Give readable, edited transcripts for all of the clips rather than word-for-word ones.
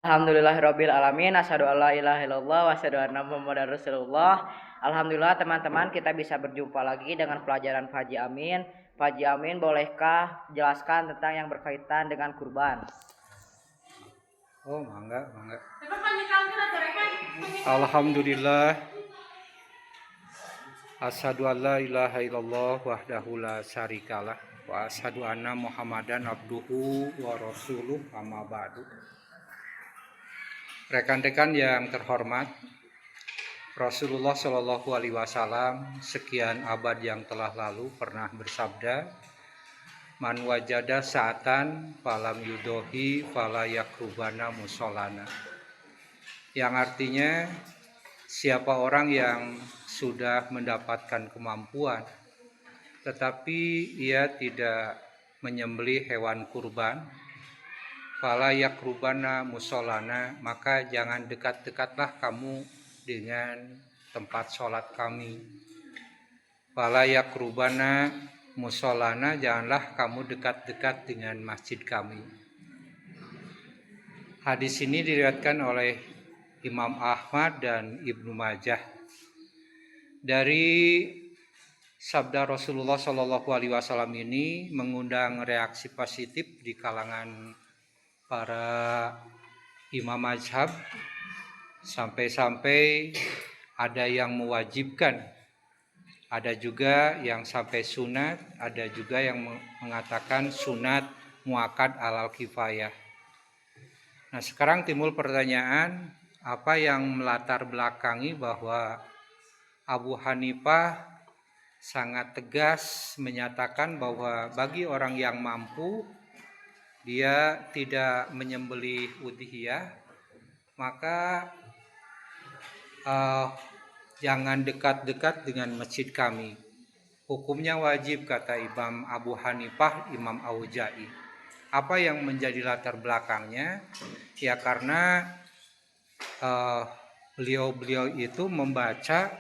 Alhamdulillahirabbil alamin, asyhadu alla ilaha illallah wa asyhadu anna muhammadar rasulullah. Alhamdulillah teman-teman, kita bisa berjumpa lagi dengan pelajaran Pak Haji Amin. Pak Haji Amin, bolehkah jelaskan tentang yang berkaitan dengan kurban? Oh, mangga. Alhamdulillah. Asyhadu an la ilaha illallah wahdahu la syarikalah wa asyhadu anna Muhammadan abduhu wa rasuluh amma ba'du. Rekan-rekan yang terhormat, Rasulullah Shallallahu alaihi wasallam sekian abad yang telah lalu pernah bersabda, "Man wajada sa'atan falam yudohi fala yakrubana musolana." Yang artinya, siapa orang yang sudah mendapatkan kemampuan tetapi ia tidak menyembelih hewan kurban, fala yakrubana musolana, maka jangan dekat-dekatlah kamu dengan tempat sholat kami. Fala yakrubana musolana, janganlah kamu dekat-dekat dengan masjid kami. Hadis ini diriwayatkan oleh Imam Ahmad dan Ibnu Majah. Dari sabda Rasulullah Shallallahu alaihi wasallam ini mengundang reaksi positif di kalangan para imam mazhab, sampai-sampai ada yang mewajibkan, ada juga yang sampai sunat, ada juga yang mengatakan sunat muakkad alal kifayah. Nah, sekarang timbul pertanyaan, apa yang melatar belakangi bahwa Abu Hanifah sangat tegas menyatakan bahwa bagi orang yang mampu dia tidak menyembelih udhiyah, maka jangan dekat-dekat dengan masjid kami. Hukumnya wajib, kata Imam Abu Hanifah, Imam Auza'i. Apa yang menjadi latar belakangnya? Ya karena beliau itu membaca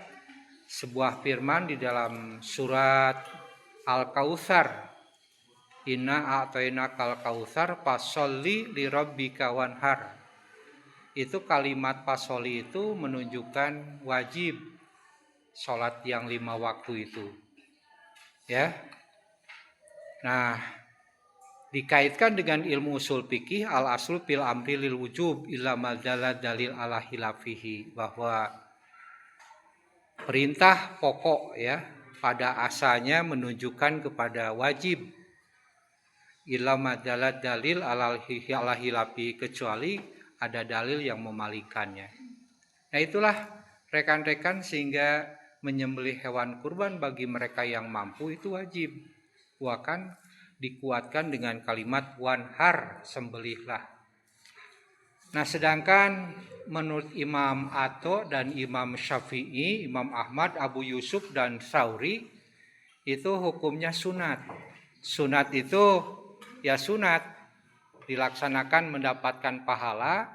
sebuah firman di dalam surat Al-Kautsar, Inna a'tainakal kautsar fasholli lirabbika wanhar. Itu kalimat fasholli itu menunjukkan wajib sholat yang 5 waktu itu, ya. Nah, dikaitkan dengan ilmu usul fikih, al aslu fil amri lil wujub illa madalla dalil ala khilafihi, bahwa perintah pokok ya pada asalnya menunjukkan kepada wajib, illa madalla dalil ala khilafi, kecuali ada dalil yang memalikannya. Nah, itulah rekan-rekan, sehingga menyembelih hewan kurban bagi mereka yang mampu itu wajib. Bahkan dikuatkan dengan kalimat wanhar, sembelihlah. Nah, sedangkan menurut Imam Ato dan Imam Syafi'i, Imam Ahmad, Abu Yusuf dan Sauri, itu hukumnya sunat. Sunat itu ya sunat, dilaksanakan mendapatkan pahala,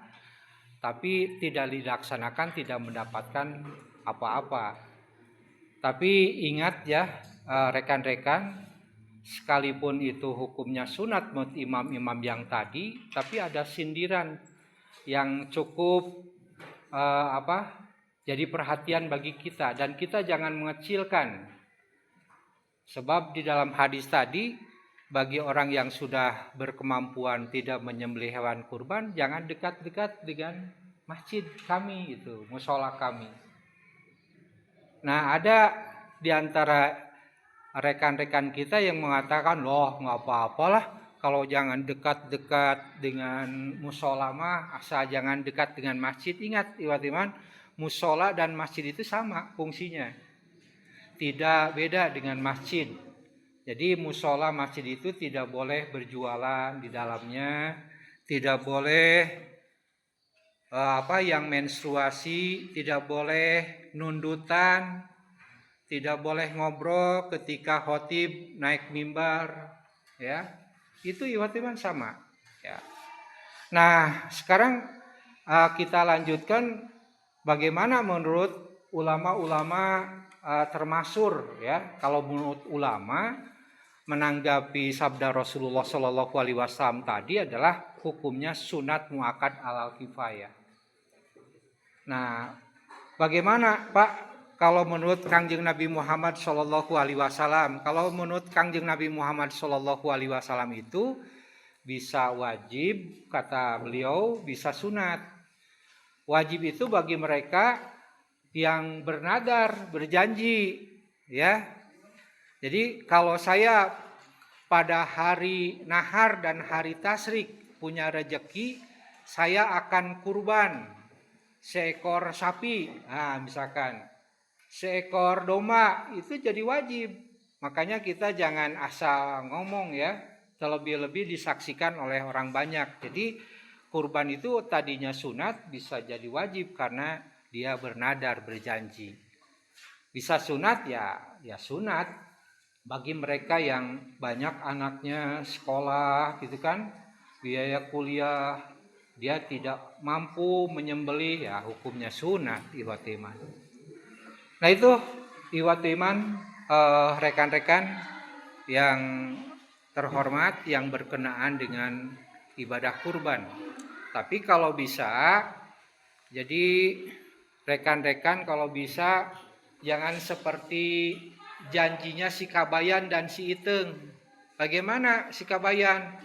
tapi tidak dilaksanakan tidak mendapatkan apa-apa. Tapi ingat ya rekan-rekan, sekalipun itu hukumnya sunat menurut imam-imam yang tadi, tapi ada sindiran yang cukup jadi perhatian bagi kita, dan kita jangan mengecilkan. Sebab di dalam hadis tadi, bagi orang yang sudah berkemampuan tidak menyembelih hewan kurban, jangan dekat-dekat dengan masjid kami, itu musola kami. Nah, ada di antara rekan-rekan kita yang mengatakan, loh nggak apa-apalah kalau jangan dekat-dekat dengan musola mah, asal jangan dekat dengan masjid. Ingat iwan, musola dan masjid itu sama fungsinya, tidak beda dengan masjid. Jadi musola masjid itu tidak boleh berjualan di dalamnya, tidak boleh yang menstruasi, tidak boleh nundutan, tidak boleh ngobrol ketika khotib naik mimbar, ya. Itu iwatiman sama, ya. Nah, sekarang kita lanjutkan bagaimana menurut ulama-ulama termasur, ya. Kalau menurut ulama, menanggapi sabda Rasulullah Shallallahu Alaihi Wasallam tadi adalah hukumnya sunat muakkad alal kifayah. Nah, bagaimana Pak kalau menurut Kangjeng Nabi Muhammad Shallallahu Alaihi Wasallam? Kalau menurut Kangjeng Nabi Muhammad Shallallahu Alaihi Wasallam itu bisa wajib, kata beliau, bisa sunat. Wajib itu bagi mereka yang bernadar, berjanji, ya. Jadi kalau saya pada hari nahar dan hari tasyrik punya rezeki, saya akan kurban seekor sapi, nah misalkan seekor domba, itu jadi wajib. Makanya kita jangan asal ngomong ya, terlebih-lebih disaksikan oleh orang banyak. Jadi kurban itu tadinya sunat bisa jadi wajib karena dia bernadar, berjanji. Bisa sunat ya sunat. Bagi mereka yang banyak anaknya sekolah gitu kan, biaya kuliah, dia tidak mampu menyembelih, ya hukumnya sunat iwatiman. Nah itu iwatiman, rekan-rekan yang terhormat yang berkenaan dengan ibadah kurban. Tapi kalau bisa, jadi rekan-rekan kalau bisa jangan seperti janjinya si Kabayan dan si Iteng. Bagaimana si Kabayan?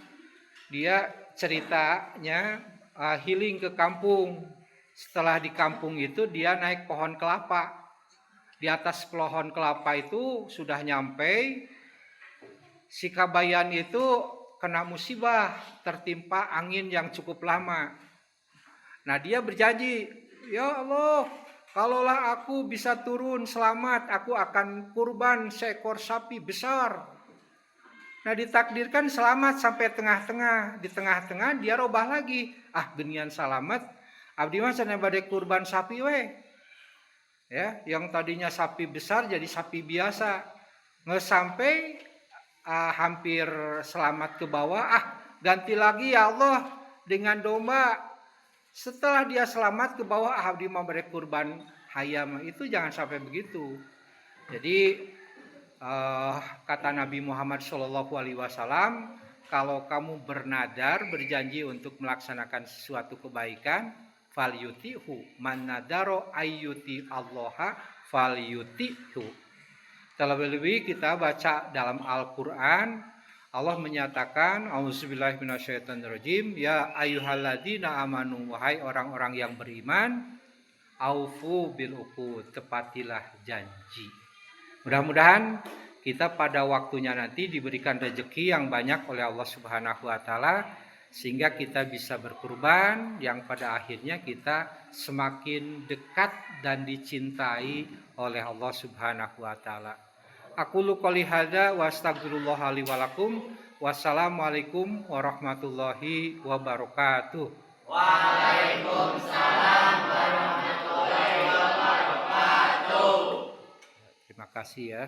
Dia ceritanya healing ke kampung. Setelah di kampung itu dia naik pohon kelapa. Di atas pohon kelapa itu sudah nyampe, si Kabayan itu kena musibah, tertimpa angin yang cukup lama. Nah dia berjanji, ya Allah, kalaulah aku bisa turun selamat, aku akan kurban seekor sapi besar. Nah ditakdirkan selamat sampai tengah-tengah. Di tengah-tengah dia robah lagi. Genian selamat, abdi mah cenah bade kurban sapi we. Ya, yang tadinya sapi besar jadi sapi biasa. Nggak sampai hampir selamat ke bawah, ganti lagi ya Allah dengan domba. Setelah dia selamat ke bawah, abdi mau bade kurban hayam. Itu jangan sampai begitu. Jadi kata Nabi Muhammad Shallallahu Alaihi Wasallam, kalau kamu bernadar, berjanji untuk melaksanakan sesuatu kebaikan, falyutihu, man nadaro ayyuti allaha falyutihu. Terlebih-lebih kita baca dalam Al-Quran, Allah menyatakan, auzubillahi minasyaitonirrajim, ya ayyuhalladzina amanu, wahai orang-orang yang beriman, aufu bil uqud, tepatilah janji. Mudah-mudahan kita pada waktunya nanti diberikan rezeki yang banyak oleh Allah Subhanahu wa taala sehingga kita bisa berkurban yang pada akhirnya kita semakin dekat dan dicintai oleh Allah Subhanahu wa taala. Aqulu qouli hadza wa astaghfirullah li wa lakum. Wassalamualaikum warahmatullahi wabarakatuh. Waalaikumsalam warahmatullahi wabarakatuh. Terima kasih ya.